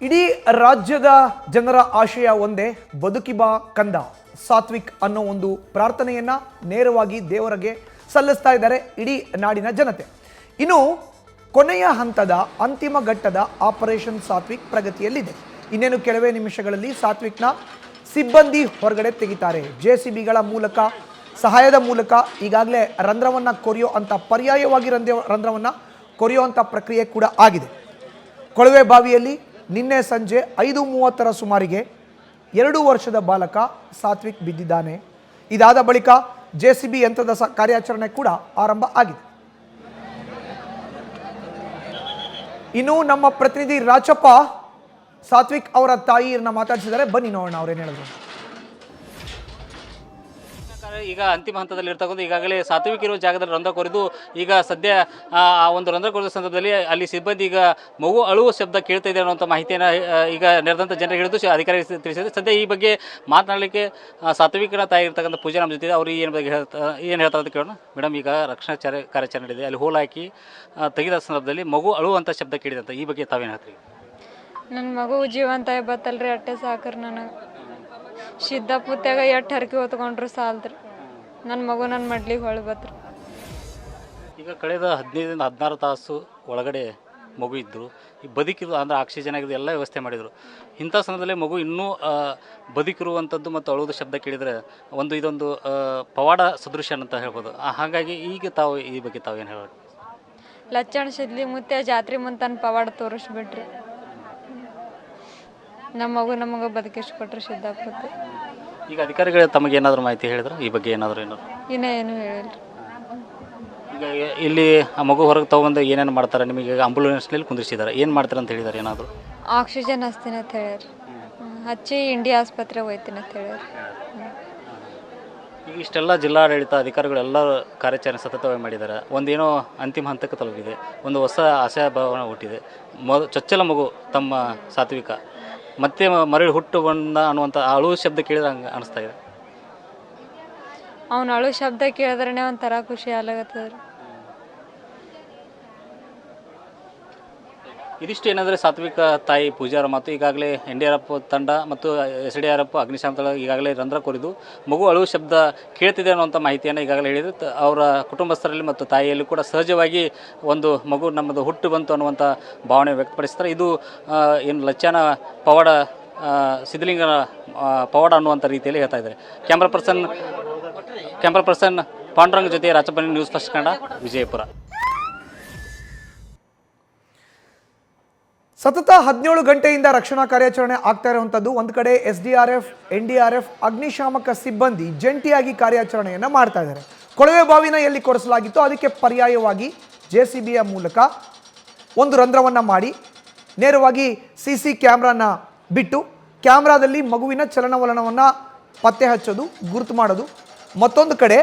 ಇಡೀ ರಾಜ್ಯದ ಜನರ ಆಶಯ ಒಂದೇ, ಬದುಕಿ ಬಾ ಕಂದ ಸಾತ್ವಿಕ್ ಅನ್ನೋ ಒಂದು ಪ್ರಾರ್ಥನೆಯನ್ನ ನೇರವಾಗಿ ದೇವರಿಗೆ ಸಲ್ಲಿಸ್ತಾ ಇದ್ದಾರೆ ಇಡೀ ನಾಡಿನ ಜನತೆ. ಇನ್ನು ಕೊನೆಯ ಹಂತದ ಅಂತಿಮ ಘಟ್ಟದ ಆಪರೇಷನ್ ಸಾತ್ವಿಕ್ ಪ್ರಗತಿಯಲ್ಲಿದೆ. ಇನ್ನೇನು ಕೆಲವೇ ನಿಮಿಷಗಳಲ್ಲಿ ಸಾತ್ವಿಕ್ನ ಸಿಬ್ಬಂದಿ ಹೊರಗಡೆ ತೆಗಿತಾರೆ. JCBಗಳ ಮೂಲಕ ಸಹಾಯದ ಮೂಲಕ ಈಗಾಗಲೇ ರಂಧ್ರವನ್ನು ಕೊರೆಯೋ ಅಂತ ಪರ್ಯಾಯವಾಗಿ ರಂಧ್ರವನ್ನು ಕೊರೆಯೋ ಅಂಥ ಪ್ರಕ್ರಿಯೆ ಕೂಡ ಆಗಿದೆ. ಕೊಳವೆ ಬಾವಿಯಲ್ಲಿ ನಿನ್ನೆ ಸಂಜೆ 5:30 ಸುಮಾರಿಗೆ 2 ವರ್ಷದ ಬಾಲಕ ಸಾತ್ವಿಕ್ ಬಿದ್ದಿದ್ದಾನೆ. ಇದಾದ ಬಳಿಕ JCB ಯಂತ್ರದ ಕಾರ್ಯಾಚರಣೆ ಕೂಡ ಆರಂಭ ಆಗಿದೆ. ಇನ್ನು ನಮ್ಮ ಪ್ರತಿನಿಧಿ ರಾಚಪ್ಪ ಸಾತ್ವಿಕ್ ಅವರ ತಾಯಿಯನ್ನ ಮಾತಾಡಿಸಿದ್ದಾರೆ. ಬನ್ನಿ ನೋಡೋಣ ಅವ್ರೇನು ಹೇಳಿದ್ರು. ಈಗ ಅಂತಿಮ ಹಂತದಲ್ಲಿ ಇರ್ತಕ್ಕಂಥ ಈಗಾಗಲೇ ಸಾತ್ವಿಕ್ ಇರುವ ಜಾಗದಲ್ಲಿ ರಂಧ್ರ ಕೊರೆದು ಈಗ ಸದ್ಯ ಆ ಒಂದು ರಂಧ್ರ ಕೊರೆದ ಸಂದರ್ಭದಲ್ಲಿ ಅಲ್ಲಿ ಸಿಬ್ಬಂದಿ ಈಗ ಮಗು ಅಳುವ ಶಬ್ದ ಕೇಳ್ತಾ ಇದೆ ಅನ್ನುವಂಥ ಮಾಹಿತಿಯನ್ನು ಈಗ ನೆರೆದಂಥ ಜನರಿಗೆ ಹಿಡಿದು ಅಧಿಕಾರಿ ತಿಳಿಸಿದೆ. ಸದ್ಯ ಈ ಬಗ್ಗೆ ಮಾತನಾಡಲಿಕ್ಕೆ ಸಾತ್ವಿಕನ ತಾಯಿ ಇರ್ತಕ್ಕಂಥ ಪೂಜಾ ನಮ್ಮ ಜೊತೆ ಅವರು ಏನು ಬಗ್ಗೆ ಏನು ಹೇಳ್ತಾರೆ ಅಂತ ಕೇಳೋಣ. ಮೇಡಮ್, ಈಗ ರಕ್ಷಣಾ ಕಾರ್ಯಾಚರಣೆ ನಡೆದಿದೆ, ಅಲ್ಲಿ ಹೋಲ್ ಹಾಕಿ ತೆಗೆದ ಸಂದರ್ಭದಲ್ಲಿ ಮಗು ಅಳುವಂಥ ಶಬ್ದ ಕೇಳಿದಂತ ಈ ಬಗ್ಗೆ ತಾವೇನು ಹೇಳ್ತೀವಿ? ನನ್ನ ಮಗು ಜೀವಂತ ಬತ್ತಲ್ರಿ, ಅಟ್ಟೆ ಸಾಕ್ರಿ. ನನಗೆ ಸಿದ್ದಾಪುತ್ಯಾಗ ಎಷ್ಟು ಹರಕೆ ಹೊತ್ಕೊಂಡ್ರು ಸಾಲ್ದ್ರಿ. ನನ್ನ ಮಗು ನನ್ನ ಮಡ್ಲಿಗೆ ಹೊಳಿ ಬತ್ರಿ. ಈಗ ಕಳೆದ 15ರಿಂದ 16 ತಾಸು ಒಳಗಡೆ ಮಗು ಇದ್ದರು, ಈ ಬದುಕಿದ್ರು ಅಂದರೆ ಆಕ್ಸಿಜನ್ ಆಗಿದ್ದು ಎಲ್ಲ ವ್ಯವಸ್ಥೆ ಮಾಡಿದರು. ಇಂಥ ಸಮಯದಲ್ಲೇ ಮಗು ಇನ್ನೂ ಬದುಕಿರುವಂಥದ್ದು ಮತ್ತು ಅಳುವುದು ಶಬ್ದ ಕೇಳಿದರೆ ಇದೊಂದು ಪವಾಡ ಸದೃಶ ಅಂತ ಹೇಳ್ಬೋದು. ಹಾಗಾಗಿ ಈಗ ತಾವು ಈ ಬಗ್ಗೆ ತಾವೇನು ಹೇಳೋದು? ಲಚ್ಚಣ ಸಿದ್ಲಿ ಮುತ್ಯ ಜಾತ್ರೆ ಮುಂತಾನ ಪವಾಡ ತೋರಿಸ್ಬಿಟ್ರಿ. ನಮ್ಮ ಮಗು ನಮಗೆ ಬದುಕಿಸ್ಕೊಟ್ರಿ ಸಿದ್ದಾಪುತ್ತ. ಈಗ ಅಧಿಕಾರಿಗಳು ತಮಗೇನಾದರೂ ಮಾಹಿತಿ ಹೇಳಿದ್ರು ಈ ಬಗ್ಗೆ? ಏನಾದರೂ ಇನ್ನೂ ಏನು ಹೇಳಿಲ್ರಿ. ಈಗ ಇಲ್ಲಿ ಆ ಮಗು ಹೊರಗೆ ತೊಗೊಂಡು ಏನೇನು ಮಾಡ್ತಾರೆ? ನಿಮಗೆ ಈಗ ಆಂಬುಲೆನ್ಸ್ನಲ್ಲಿ ಕುಂದಿರಿಸಿದ್ದಾರೆ, ಏನು ಮಾಡ್ತಾರೆ ಅಂತ ಹೇಳಿದ್ದಾರೆ? ಏನಾದರೂ ಆಕ್ಸಿಜನ್ ಹಚ್ತೀನಿ ಅಂತ ಹೇಳ್ಯಾರ. ಹಚ್ಚಿ ಇಂಡಿಯಾ ಆಸ್ಪತ್ರೆಗೆ ಹೋಯ್ತೀನಿ ಅಂತ ಹೇಳ್ಯಾರ. ಈಗ ಇಷ್ಟೆಲ್ಲ ಜಿಲ್ಲಾಡಳಿತ ಅಧಿಕಾರಿಗಳೆಲ್ಲ ಕಾರ್ಯಾಚರಣೆ ಸತತವಾಗಿ ಮಾಡಿದ್ದಾರೆ. ಒಂದೇನೋ ಅಂತಿಮ ಹಂತಕ್ಕೆ ತಲುಪಿದೆ, ಒಂದು ಹೊಸ ಆಶಾಭಾವನೆ ಹುಟ್ಟಿದೆ. ಚೊಚ್ಚಲ ಮಗು ತಮ್ಮ ಸಾತ್ವಿಕ ಮತ್ತೆ ಮರಳಿ ಹುಟ್ಟು ಬಂದ ಅನ್ನುವಂಥ ಅಳು ಶಬ್ದ ಕೇಳಿದ್ರೆ ಹಂಗೆ ಅನಿಸ್ತಾ ಇದೆ. ಅವ್ನು ಅಳು ಶಬ್ದ ಕೇಳಿದ್ರೆ ಒಂಥರ ಖುಷಿ ಆಗ್ಲಾಗತ್ತದ್ರಿ. ಇದಿಷ್ಟು ಏನಂದರೆ ಸಾತ್ವಿಕ ತಾಯಿ ಪೂಜಾರ ಮತ್ತು ಈಗಾಗಲೇ NDRF ತಂಡ ಮತ್ತು SDRF ಅಗ್ನಿಶಾಮಕ ದಳ ಈಗಾಗಲೇ ರಂಧ್ರ ಕೊರೆದು ಮಗು ಅಳುವ ಶಬ್ದ ಕೇಳ್ತಿದೆ ಅನ್ನುವಂಥ ಮಾಹಿತಿಯನ್ನು ಈಗಾಗಲೇ ಹೇಳಿದ್ರು. ಅವರ ಕುಟುಂಬಸ್ಥರಲ್ಲಿ ಮತ್ತು ತಾಯಿಯಲ್ಲಿ ಕೂಡ ಸಹಜವಾಗಿ ಒಂದು ಮಗು ನಮ್ಮದು ಹುಟ್ಟು ಬಂತು ಅನ್ನುವಂಥ ಭಾವನೆ ವ್ಯಕ್ತಪಡಿಸ್ತಾರೆ. ಇದು ಏನು ಲಚ್ಚಾನ ಪವಾಡ ಸಿದ್ಧಲಿಂಗನ ಪವಾಡ ಅನ್ನುವಂಥ ರೀತಿಯಲ್ಲಿ ಹೇಳ್ತಾ ಇದ್ದಾರೆ. ಕ್ಯಾಮ್ರಾ ಪರ್ಸನ್ ಪಾಂಡುರಂಗ ಜೊತೆ ರಾಚಪ್ಪನಿ, ನ್ಯೂಸ್ ಫಸ್ಟ್ ಕನ್ನಡ, ವಿಜಯಪುರ. ಸತತ 17 ಗಂಟೆಯಿಂದ ರಕ್ಷಣಾ ಕಾರ್ಯಾಚರಣೆ ಆಗ್ತಾ ಇರುವಂಥದ್ದು. ಒಂದು ಕಡೆ SDRF, NDRF ಅಗ್ನಿಶಾಮಕ ಸಿಬ್ಬಂದಿ ಜಂಟಿಯಾಗಿ ಕಾರ್ಯಾಚರಣೆಯನ್ನು ಮಾಡ್ತಾ ಇದ್ದಾರೆ. ಕೊಳವೆ ಬಾವಿನ ಎಲ್ಲಿ ಕೊರೆಸಲಾಗಿತ್ತು ಅದಕ್ಕೆ ಪರ್ಯಾಯವಾಗಿ JCBಯ ಮೂಲಕ ಒಂದು ರಂಧ್ರವನ್ನು ಮಾಡಿ ನೇರವಾಗಿ CC ಕ್ಯಾಮ್ರಾನ ಬಿಟ್ಟು ಕ್ಯಾಮ್ರಾದಲ್ಲಿ ಮಗುವಿನ ಚಲನವಲನವನ್ನು ಪತ್ತೆ ಹಚ್ಚೋದು, ಗುರುತು ಮಾಡೋದು. ಮತ್ತೊಂದು ಕಡೆ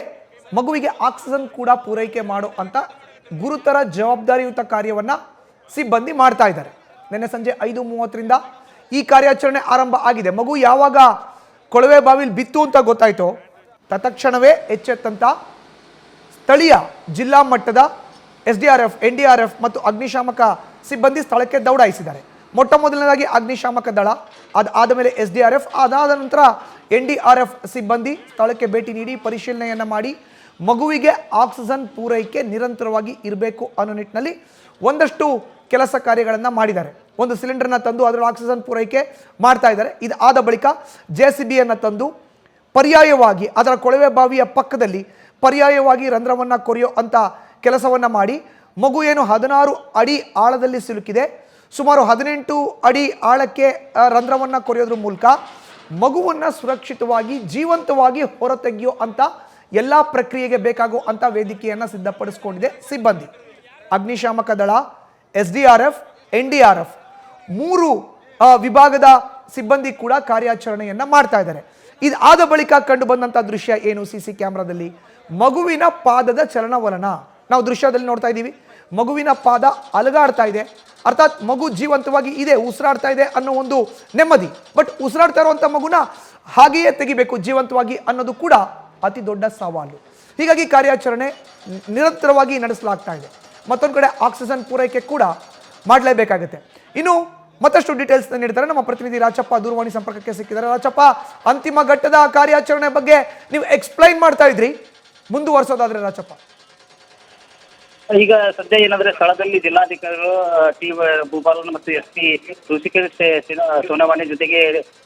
ಮಗುವಿಗೆ ಆಕ್ಸಿಜನ್ ಕೂಡ ಪೂರೈಕೆ ಮಾಡೋ ಅಂತ ಗುರುತರ ಜವಾಬ್ದಾರಿಯುತ ಕಾರ್ಯವನ್ನು ಸಿಬ್ಬಂದಿ ಮಾಡ್ತಾ ಇದ್ದಾರೆ. ನಿನ್ನೆ ಸಂಜೆ 5:30ರಿಂದ ಈ ಕಾರ್ಯಾಚರಣೆ ಆರಂಭ ಆಗಿದೆ. ಮಗು ಯಾವಾಗ ಕೊಳವೆ ಬಾವಿಲಿ ಬಿತ್ತು ಅಂತ ಗೊತ್ತಾಯ್ತೋ ತತ್ಕ್ಷಣವೇ ಎಚ್ಚೆತ್ತಂತ ಸ್ಥಳೀಯ ಜಿಲ್ಲಾ ಮಟ್ಟದ SDRF, NDRF ಮತ್ತು ಅಗ್ನಿಶಾಮಕ ಸಿಬ್ಬಂದಿ ಸ್ಥಳಕ್ಕೆ ದೌಡಾಯಿಸಿದ್ದಾರೆ. ಮೊಟ್ಟ ಮೊದಲನೇದಾಗಿ ಅಗ್ನಿಶಾಮಕ ದಳ, ಅದಾದ ಮೇಲೆ SDRF, ಅದಾದ ನಂತರ NDRF ಸಿಬ್ಬಂದಿ ಸ್ಥಳಕ್ಕೆ ಭೇಟಿ ನೀಡಿ ಪರಿಶೀಲನೆಯನ್ನು ಮಾಡಿ ಮಗುವಿಗೆ ಆಕ್ಸಿಜನ್ ಪೂರೈಕೆ ನಿರಂತರವಾಗಿ ಇರಬೇಕು ಅನ್ನೋ ನಿಟ್ಟಿನಲ್ಲಿ ಒಂದಷ್ಟು ಕೆಲಸ ಕಾರ್ಯಗಳನ್ನು ಮಾಡಿದ್ದಾರೆ. ಒಂದು ಸಿಲಿಂಡರ್ನ ತಂದು ಅದರ ಆಕ್ಸಿಜನ್ ಪೂರೈಕೆ ಮಾಡ್ತಾ ಇದ್ದಾರೆ. ಇದಾದ ಬಳಿಕ JCBಯನ್ನು ತಂದು ಪರ್ಯಾಯವಾಗಿ ಅದರ ಕೊಳವೆ ಬಾವಿಯ ಪಕ್ಕದಲ್ಲಿ ಪರ್ಯಾಯವಾಗಿ ರಂಧ್ರವನ್ನು ಕೊರೆಯೋ ಅಂಥ ಕೆಲಸವನ್ನು ಮಾಡಿ ಮಗು ಏನು 16 ಅಡಿ ಆಳದಲ್ಲಿ ಸಿಲುಕಿದೆ, ಸುಮಾರು 18 ಅಡಿ ಆಳಕ್ಕೆ ರಂಧ್ರವನ್ನು ಕೊರೆಯೋದ್ರ ಮೂಲಕ ಮಗುವನ್ನು ಸುರಕ್ಷಿತವಾಗಿ ಜೀವಂತವಾಗಿ ಹೊರತೆಗೆಯೋ ಅಂಥ ಎಲ್ಲ ಪ್ರಕ್ರಿಯೆಗೆ ಬೇಕಾಗೋ ಅಂಥ ವೇದಿಕೆಯನ್ನು ಸಿದ್ಧಪಡಿಸ್ಕೊಂಡಿದೆ ಸಿಬ್ಬಂದಿ. ಅಗ್ನಿಶಾಮಕ ದಳ, SDRF, NDRF 3 ವಿಭಾಗದ ಸಿಬ್ಬಂದಿ ಕೂಡ ಕಾರ್ಯಾಚರಣೆಯನ್ನು ಮಾಡ್ತಾ ಇದ್ದಾರೆ. ಇದಾದ ಬಳಿಕ ಕಂಡು ಬಂದಂಥ ದೃಶ್ಯ ಏನು? CC ಕ್ಯಾಮ್ರಾದಲ್ಲಿ ಮಗುವಿನ ಪಾದದ ಚಲನವಲನ ನಾವು ದೃಶ್ಯದಲ್ಲಿ ನೋಡ್ತಾ ಇದ್ದೀವಿ. ಮಗುವಿನ ಪಾದ ಅಲಗಾಡ್ತಾ ಇದೆ, ಅರ್ಥಾತ್ ಮಗು ಜೀವಂತವಾಗಿ ಇದೆ, ಉಸಿರಾಡ್ತಾ ಇದೆ ಅನ್ನೋ ಒಂದು ನೆಮ್ಮದಿ. ಬಟ್ ಉಸಿರಾಡ್ತಾ ಇರುವಂಥ ಮಗುನ ಹಾಗೆಯೇ ತೆಗಿಬೇಕು ಜೀವಂತವಾಗಿ ಅನ್ನೋದು ಕೂಡ ಅತಿ ದೊಡ್ಡ ಸವಾಲು. ಹೀಗಾಗಿ ಕಾರ್ಯಾಚರಣೆ ನಿರಂತರವಾಗಿ ನಡೆಸಲಾಗ್ತಾ ಇದೆ. ಮತ್ತೊಂದು ಕಡೆ ಆಕ್ಸಿಜನ್ ಪೂರೈಕೆ ಕೂಡ ಮಾಡಲೇಬೇಕಾಗುತ್ತೆ. ಇನ್ನು ಮತ್ತಷ್ಟು ಡೀಟೇಲ್ಸ್ ನೀಡ್ತಾರೆ ನಮ್ಮ ಪ್ರತಿನಿಧಿ ರಾಚಪ್ಪ ದೂರವಾಣಿ ಸಂಪರ್ಕಕ್ಕೆ ಸಿಕ್ಕಿದ್ದಾರೆ. ರಾಚಪ್ಪ, ಅಂತಿಮ ಘಟ್ಟದ ಕಾರ್ಯಾಚರಣೆ ಬಗ್ಗೆ ನೀವು ಎಕ್ಸ್ಪ್ಲೈನ್ ಮಾಡ್ತಾ ಇದ್ರಿ, ಮುಂದುವರ್ಸೋದಾದ್ರೆ ರಾಚಪ್ಪ. ಈಗ ಸದ್ಯ ಏನಂದ್ರೆ ಸ್ಥಳದಲ್ಲಿ ಜಿಲ್ಲಾಧಿಕಾರಿಗಳು ಟಿ ಭೂಪಾಲನ್ ಮತ್ತು SP ಋಷಿಕೇಶ್ ಸೋನವಾನಿ ಜೊತೆಗೆ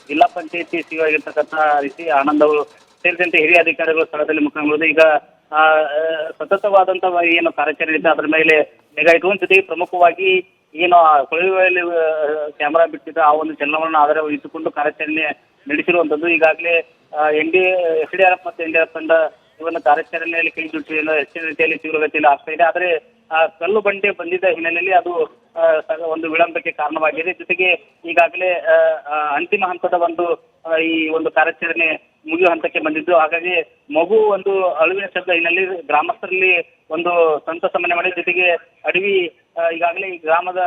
ಜಿಲ್ಲಾ ಪಂಚಾಯತಿ ಸಿಇಒ ಆಗಿರ್ತಕ್ಕಂಥ ರೀತಿ ಆನಂದ್ ಅವರು ಸೇರಿದಂತೆ ಹಿರಿಯ ಅಧಿಕಾರಿಗಳು ಸ್ಥಳದಲ್ಲಿ ಮುಖಂಡರು ಈಗ ಸತತವಾದಂತಹ ಏನು ಕಾರ್ಯಾಚರಣೆ ಇದೆ ಅದರ ಮೇಲೆ ನಿಗಾ ಇಟ್ಟುಕೊಂಡ ಜೊತೆಗೆ ಪ್ರಮುಖವಾಗಿ ಏನು ಕೊಳವೆಯಲ್ಲಿ ಕ್ಯಾಮೆರಾ ಬಿಟ್ಟಿದ್ದ ಆ ಒಂದು ಚಲನವಲನ ಆಧಾರ ಇಟ್ಟುಕೊಂಡು ಕಾರ್ಯಾಚರಣೆ ನಡೆಸಿರುವಂತದ್ದು. ಈಗಾಗಲೇ SDRF ಮತ್ತು NDRF ತಂಡ ಇವನ್ನ ಕಾರ್ಯಾಚರಣೆಯಲ್ಲಿ ಕೈ ಜೊತೆಯಲ್ಲಿ ಹೆಚ್ಚಿನ ರೀತಿಯಲ್ಲಿ ತೀವ್ರಗತಿಯಲ್ಲಿ ಆಗ್ತಾ ಇದೆ. ಆದರೆ ಕಲ್ಲು ಬಂಡೆ ಬಂದಿದ್ದ ಹಿನ್ನೆಲೆಯಲ್ಲಿ ಅದು ಒಂದು ವಿಳಂಬಕ್ಕೆ ಕಾರಣವಾಗಿದೆ. ಜೊತೆಗೆ ಈಗಾಗಲೇ ಅಂತಿಮ ಹಂತದ ಈ ಒಂದು ಕಾರ್ಯಾಚರಣೆ ಮುಗಿಯುವ ಹಂತಕ್ಕೆ ಬಂದಿದ್ದು. ಹಾಗಾಗಿ ಮಗು ಒಂದು ಅಳುವಿನ ಶಬ್ದ ಹಿನ್ನೆಲೆ ಗ್ರಾಮಸ್ಥರಲ್ಲಿ ಒಂದು ಸಂತಸ ಮನೆ ಮಾಡಿ, ಜೊತೆಗೆ ಅಡವಿ ಈಗಾಗಲೇ ಈ ಗ್ರಾಮದ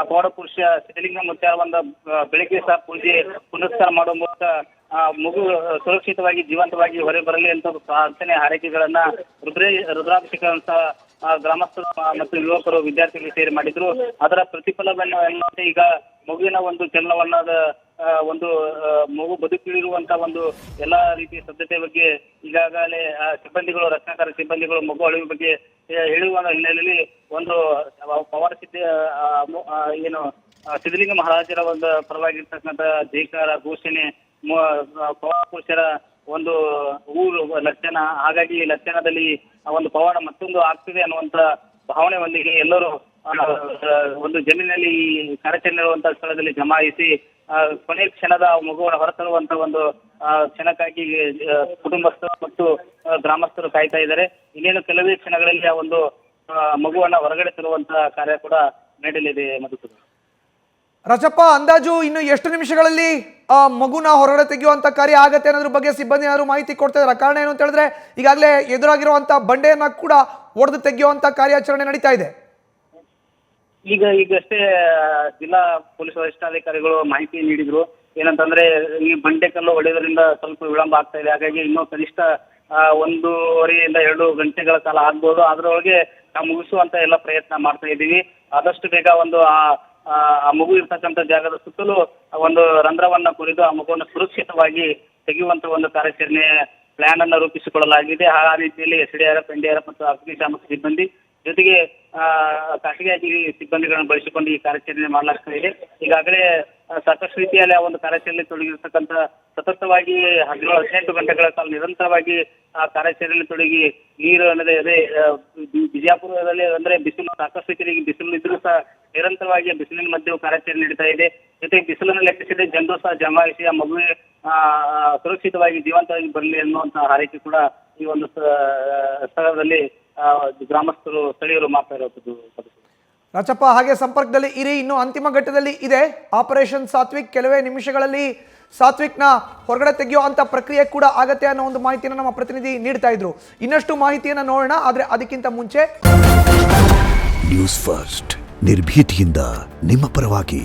ಪೌಡ ಪುರುಷ ಸಿದ್ಧಲಿಂಗ ಮುತ್ಯಾಲ ಬೆಳಿಗ್ಗೆ ಸಹ ಪೂಜೆ ಪುನಸ್ಕಾರ ಮಾಡುವ ಮೂಲಕ ಮಗು ಸುರಕ್ಷಿತವಾಗಿ ಜೀವಂತವಾಗಿ ಹೊರ ಬರಲಿ ಅಂತ ಪ್ರಾರ್ಥನೆ ಹಾರೈಕೆಗಳನ್ನ ರುದ್ರಾಭಿಷೇಕ ಅಂತ ಗ್ರಾಮಸ್ಥರು ಮತ್ತು ಯುವಕರು ವಿದ್ಯಾರ್ಥಿಗಳು ಸೇರಿ ಮಾಡಿದ್ರು. ಅದರ ಪ್ರತಿಫಲವನ್ನು ಈಗ ಮಗುವಿನ ಒಂದು ಚಲನವಲನದ ಮಗು ಬದುಕಿರುವಂತ ಎಲ್ಲಾ ರೀತಿಯ ಸಿದ್ಧತೆ ಬಗ್ಗೆ ಈಗಾಗಲೇ ಸಿಬ್ಬಂದಿಗಳು, ರಕ್ಷಣಾಕಾರಿ ಸಿಬ್ಬಂದಿಗಳು ಮಗು ಅಳಿವು ಬಗ್ಗೆ ಹೇಳುವ ಹಿನ್ನೆಲೆಯಲ್ಲಿ ಪವಾಡ ಸಿದ್ಧಲಿಂಗ ಮಹಾರಾಜರ ಪರವಾಗಿರ್ತಕ್ಕಂಥ ಜೈಕಾರ ಘೋಷಣೆ, ಪವಾಡ ಪುರುಷರ ಊರು ಲಕ್ಷಣ, ಹಾಗಾಗಿ ಲಕ್ಷಣದಲ್ಲಿ ಪವಾಡ ಮತ್ತೊಂದು ಆಗ್ತಿದೆ ಅನ್ನುವಂತ ಭಾವನೆಯೊಂದಿಗೆ ಎಲ್ಲರೂ ಜಮೀನಲ್ಲಿ ಕಾರ್ಯಾಚರಣೆ ಇರುವಂತಹ ಸ್ಥಳದಲ್ಲಿ ಜಮಾಯಿಸಿ ಕೊನೆಯ ಕ್ಷಣದ ಮಗುವನ್ನು ಹೊರತರುವಂತ ಕ್ಷಣಕ್ಕಾಗಿ ಕುಟುಂಬಸ್ಥರು ಮತ್ತು ಗ್ರಾಮಸ್ಥರು ಕಾಯ್ತಾ ಇದ್ದಾರೆ. ಇನ್ನೇನು ಕೆಲವೇ ಕ್ಷಣಗಳಲ್ಲಿ ಮಗುವನ್ನ ಹೊರಗಡೆ ತರುವಂತಹ ಕಾರ್ಯ ಕೂಡ ನಡೆಯಲಿದೆ. ಮಧುಸೂದನ್. ರಾಚಪ್ಪ, ಅಂದಾಜು ಇನ್ನು ಎಷ್ಟು ನಿಮಿಷಗಳಲ್ಲಿ ಮಗುನ ಹೊರಗಡೆ ತೆಗೆಯುವಂತ ಕಾರ್ಯ ಆಗತ್ತೆ ಅನ್ನೋದ್ರ ಬಗ್ಗೆ ಸಿಬ್ಬಂದಿ ಏನಾದ್ರು ಮಾಹಿತಿ ಕೊಡ್ತಾ ಇದ್ದಾರೆ? ಕಾರಣ ಏನು ಅಂತ ಹೇಳಿದ್ರೆ ಈಗಾಗಲೇ ಎದುರಾಗಿರುವಂತ ಬಂಡೆಯನ್ನ ಕೂಡ ಒಡೆದು ತೆಗೆಯುವಂತ ಕಾರ್ಯಾಚರಣೆ ನಡೀತಾ ಇದೆ. ಈಗಷ್ಟೇ ಜಿಲ್ಲಾ ಪೊಲೀಸ್ ವರಿಷ್ಠಾಧಿಕಾರಿಗಳು ಮಾಹಿತಿ ನೀಡಿದ್ರು. ಏನಂತಂದ್ರೆ ಈ ಬಂಡೆ ಕಲ್ಲು ಹೊಡೆಯೋದ್ರಿಂದ ಸ್ವಲ್ಪ ವಿಳಂಬ ಆಗ್ತಾ ಇದೆ. ಹಾಗಾಗಿ ಇನ್ನೂ ಕನಿಷ್ಠ 1.5 ಇಂದ 2 ಗಂಟೆಗಳ ಕಾಲ ಆಗ್ಬೋದು. ಅದರೊಳಗೆ ನಾವು ಮುಗಿಸುವಂತ ಎಲ್ಲ ಪ್ರಯತ್ನ ಮಾಡ್ತಾ ಇದ್ದೀವಿ. ಆದಷ್ಟು ಬೇಗ ಆ ಮಗು ಇರ್ತಕ್ಕಂಥ ಜಾಗದ ಸುತ್ತಲೂ ರಂಧ್ರವನ್ನ ಕೊರೆದು ಆ ಮಗುವನ್ನು ಸುರಕ್ಷಿತವಾಗಿ ತೆಗೆಯುವಂತ ಕಾರ್ಯಾಚರಣೆ ಪ್ಲಾನ್ ಅನ್ನ ರೂಪಿಸಿಕೊಳ್ಳಲಾಗಿದೆ. ಆ ರೀತಿಯಲ್ಲಿ SDRF, NDRF ಮತ್ತು ಅಗ್ನಿಶಾಮಕ ಸಿಬ್ಬಂದಿ ಜೊತೆಗೆ ಖಾಸಗಿ ಸಿಬ್ಬಂದಿಗಳನ್ನು ಬಳಸಿಕೊಂಡು ಈ ಕಾರ್ಯಾಚರಣೆ ಮಾಡಲಾಗ್ತಾ ಇದೆ. ಈಗಾಗಲೇ ಸಾಕಷ್ಟು ರೀತಿಯಲ್ಲಿ ಕಾರ್ಯಾಚರಣೆ ತೊಡಗಿರ್ತಕ್ಕಂಥ ಸತತವಾಗಿ 18 ಗಂಟೆಗಳ ಕಾಲ ನಿರಂತರವಾಗಿ ಆ ಕಾರ್ಯಾಚರಣೆಯಲ್ಲಿ ತೊಡಗಿ ನೀರು ಅನ್ನದೇ ಬಿಜಾಪುರದಲ್ಲಿ ಅಂದ್ರೆ ಬಿಸಿಲು ಸಾಕಷ್ಟು ರೀತಿಯಲ್ಲಿ ಬಿಸಿಲು ಇದ್ರೂ ಸಹ ನಿರಂತರವಾಗಿ ಬಿಸಿಲಿನ ಮಧ್ಯೆ ಕಾರ್ಯಾಚರಣೆ ನಡೀತಾ ಇದೆ. ಜೊತೆಗೆ ಬಿಸಿಲನ್ನು ಲೆಕ್ಕಿಸದೆ ಜನರು ಸಹ ಜಮಾಯಿಸಿ ಆ ಮಗುವೆ ಸುರಕ್ಷಿತವಾಗಿ ಜೀವಂತವಾಗಿ ಬರಲಿ ಅನ್ನುವಂತಹ ಹಾರೈಕೆ ಕೂಡ ಈ ಸ್ಥಳದಲ್ಲಿ ಗ್ರಾಮಸ್ಥರು ಸ್ಥಳೀಯರು ಮಾಡ್ತಾ ಇರೋದು. ರಾಚಪ್ಪ, ಹಾಗೆ ಸಂಪರ್ಕದಲ್ಲಿ ಇರಿ. ಇನ್ನು ಅಂತಿಮ ಘಟ್ಟದಲ್ಲಿ ಇದೆ ಆಪರೇಷನ್ ಸಾತ್ವಿಕ್. ಕೆಲವೇ ನಿಮಿಷಗಳಲ್ಲಿ ಸಾತ್ವಿಕ್ನ ಹೊರಗಡೆ ತೆಗೆಯುವಂತ ಪ್ರಕ್ರಿಯೆ ಕೂಡ ಆಗತ್ತೆ ಅನ್ನೋ ಒಂದು ಮಾಹಿತಿಯನ್ನು ನಮ್ಮ ಪ್ರತಿನಿಧಿ ನೀಡ್ತಾ ಇದ್ರು. ಇನ್ನಷ್ಟು ಮಾಹಿತಿಯನ್ನು ನೋಡೋಣ, ಆದ್ರೆ ಅದಕ್ಕಿಂತ ಮುಂಚೆ ನ್ಯೂಸ್ ಫಸ್ಟ್ ನಿರ್ಭೀತಿಯಿಂದ ನಿಮ್ಮ ಪರವಾಗಿ.